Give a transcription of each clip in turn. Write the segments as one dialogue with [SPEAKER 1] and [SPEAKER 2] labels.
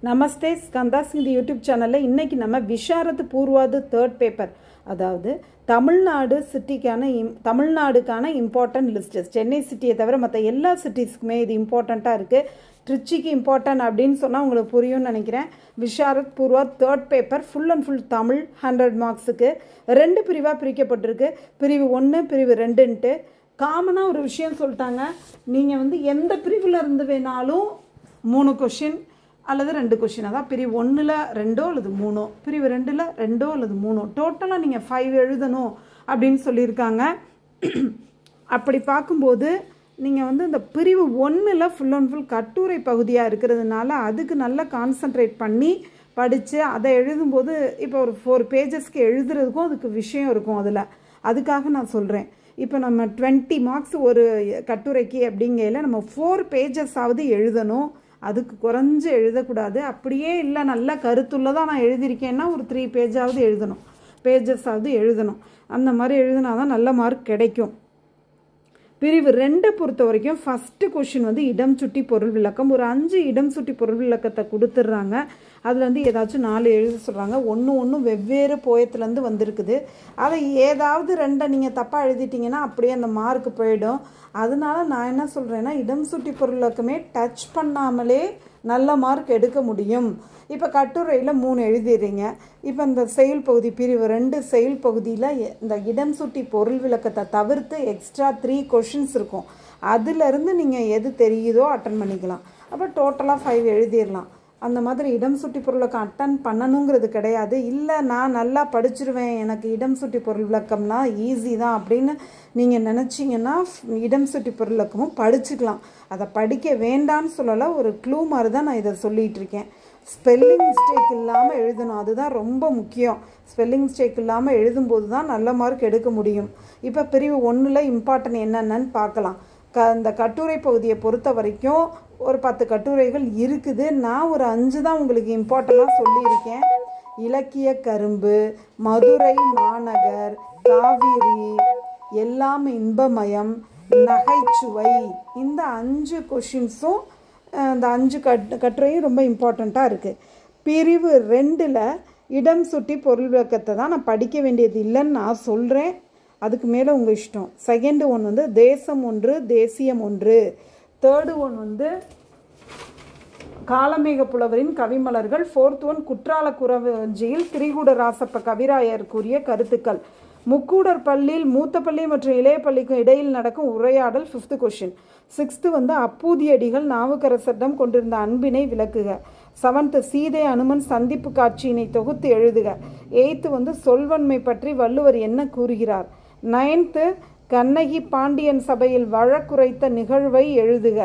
[SPEAKER 1] நமஸ்தே ஸ்கந்தாஸ் இந்த யூடியூப் சேனலில் இன்றைக்கி நம்ம விஷாரத் பூர்வாது தேர்ட் பேப்பர், அதாவது தமிழ்நாடு சிட்டிக்கான தமிழ்நாடுக்கான இம்பார்ட்டன்ட் லிஸ்ட்டு. சென்னை சிட்டியை தவிர மற்ற எல்லா சிட்டிஸ்க்குமே இது இம்பார்ட்டண்ட்டாக இருக்குது. ட்ரிச்சிக்கு இம்பார்ட்டன்ட் அப்படின்னு சொன்னால் உங்களுக்கு புரியும்னு நினைக்கிறேன். Visharad Purvardh third paper full and full Tamil 100 மார்க்ஸுக்கு 2 பிரிவாக பிரிக்கப்பட்டிருக்கு. பிரிவு 1 பிரிவு 2ன்ட்டு காமனாக ஒரு விஷயம் சொல்லிட்டாங்க. நீங்கள் எந்த பிரிவில் இருந்து வேணாலும் 3 கொஷின் அல்லது 2 கொஷின், அதான் பிரிவு 1ல் 2 அல்லது 3, பிரிவு 2ல் 2 அல்லது 3, டோட்டலாக நீங்கள் 5 எழுதணும் அப்படின்னு சொல்லியிருக்காங்க. அப்படி பார்க்கும்போது நீங்கள் இந்த பிரிவு 1ல் ஃபுல் அண்ட் ஃபுல் கட்டுரை பகுதியாக இருக்கிறதுனால அதுக்கு நல்லா கான்சன்ட்ரேட் பண்ணி படித்து அதை எழுதும்போது இப்போ ஒரு 4 பேஜஸ்க்கு எழுதுறதுக்கும் அதுக்கு விஷயம் இருக்கும். அதுக்காக நான் சொல்கிறேன். இப்போ நம்ம 20 மார்க்ஸ் ஒரு கட்டுரைக்கு அப்படிங்கையில் நம்ம 4 பேஜஸாவது எழுதணும். அதுக்கு குறைஞ்சு எழுதக்கூடாது. அப்படியே இல்லை நல்ல கருத்துள்ளதாக நான் எழுதியிருக்கேன்னா ஒரு 3 பேஜாவது பேஜஸாவது எழுதணும். அந்த மாதிரி எழுதினா தான் நல்ல மார்க் கிடைக்கும். பிரிவு 2 பொறுத்த வரைக்கும் ஃபஸ்ட்டு கொஷின் இடம் சுட்டி பொருள் விளக்கம். ஒரு 5 இடம் சுட்டி பொருள் விளக்கத்தை கொடுத்துட்றாங்க. அதில் ஏதாச்சும் 4 எழுத சொல்கிறாங்க. ஒன்று வெவ்வேறு போயத்துலேருந்து வந்திருக்குது. அதை ஏதாவது 2 நீங்கள் தப்பாக எழுதிட்டிங்கன்னா அப்படியே அந்த மார்க் போயிடும். அதனால நான் என்ன சொல்கிறேன்னா, இடம் சுட்டி பொருள் விளக்கமே டச் பண்ணாமலே நல்ல மார்க் எடுக்க முடியும். இப்போ கட்டுரையில் 3 எழுதிடுறீங்க. இப்போ இந்த செயல் பகுதி பிரிவு 2 செயல் பகுதியில் இந்த இடம் சுட்டி பொருள் விளக்கத்தை தவிர்த்து எக்ஸ்ட்ரா 3 கொஷின்ஸ் இருக்கும். அதிலிருந்து நீங்கள் எது தெரியுதோ அட்டன் பண்ணிக்கலாம். அப்போ டோட்டலாக 5 எழுதிடலாம். அந்த மாதிரி இடம் சுட்டி பொருளுக்கு அட்டன் பண்ணணுங்கிறது கிடையாது. இல்லை நான் நல்லா படிச்சிருவேன், எனக்கு இடம் சுட்டி பொருள் விளக்கம்னா ஈஸி தான் அப்படின்னு நீங்கள் நினச்சிங்கன்னா இடம் சுட்டி பொருள் விளக்கமும் படிச்சுக்கலாம். அதை படிக்க வேண்டான்னு சொல்லலை, ஒரு க்ளூ மாதிரி தான் நான் இதை சொல்லிகிட்டு இருக்கேன். ஸ்பெல்லிங் மிஸ்டேக் இல்லாமல் எழுதணும், அதுதான் ரொம்ப முக்கியம். ஸ்பெல்லிங் மிஸ்டேக் இல்லாமல் எழுதும்போது தான் நல்ல மார்க் எடுக்க முடியும். இப்போ பிரிவு 1ல் இம்பார்ட்டன்ட் என்னென்னு பார்க்கலாம். இந்த கட்டுரை பகுதியை பொறுத்த வரைக்கும் ஒரு 10 கட்டுரைகள் இருக்குது. நான் ஒரு 5 தான் உங்களுக்கு இம்பார்ட்டண்ட்டாக சொல்லியிருக்கேன். இலக்கிய கரும்பு, மதுரை மாநகர், காவிரி, எல்லாம் இன்பமயம், நகைச்சுவை, இந்த 5 கொஷின்ஸும் இந்த 5 கட்டுரையும் ரொம்ப இம்பார்ட்டண்ட்டாக இருக்குது. பிரிவு 2ல் இடம் சுட்டி பொருள் விளக்கத்தை தான் நான் படிக்க வேண்டியது இல்லைன்னு நான் சொல்கிறேன். அதுக்கு மேலே உங்கள் இஷ்டம். செகண்ட் ஒன் தேசம் 1 தேசியம் 1. தேர்டு ஒன் காலமேக புலவரின் கவிமலர்கள். ஃபோர்த் ஒன் குற்றால குறவஞ்சியில் திரிகூட ராசப்ப கவிராயர் கூறிய கருத்துக்கள். முக்கூடர் பள்ளியில் மூத்த பள்ளி மற்றும் இளைய பள்ளிக்கும் இடையில் நடக்கும் உரையாடல் 5th கொஷின். 6th அப்பூதியடிகள் நாவுக்கரசரிடம் கொண்டிருந்த அன்பினை விளக்குக. 7th சீதை அனுமன் சந்திப்பு காட்சியினை தொகுத்து எழுதுக. 8th சொல்வன்மை பற்றி வள்ளுவர் என்ன கூறுகிறார். 9th கண்ணகி பாண்டியன் சபையில் வழக்குரைத்த நிகழ்வை எழுதுக.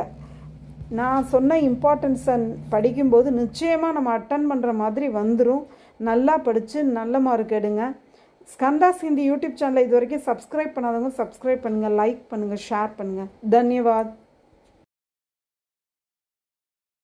[SPEAKER 1] நான் சொன்ன இம்பார்ட்டன்ஸை படிக்கும்போது நிச்சயமாக நம்ம அட்டன் பண்ணுற மாதிரி வந்துடும். நல்லா படித்து நல்ல மார்க் எடுங்க. ஸ்கந்தாஸ் இந்த யூடியூப் சேனலை இது வரைக்கும் சப்ஸ்கிரைப் பண்ணாதவங்க சப்ஸ்கிரைப் பண்ணுங்கள், லைக் பண்ணுங்கள், ஷேர் பண்ணுங்கள். தன்யவாத்.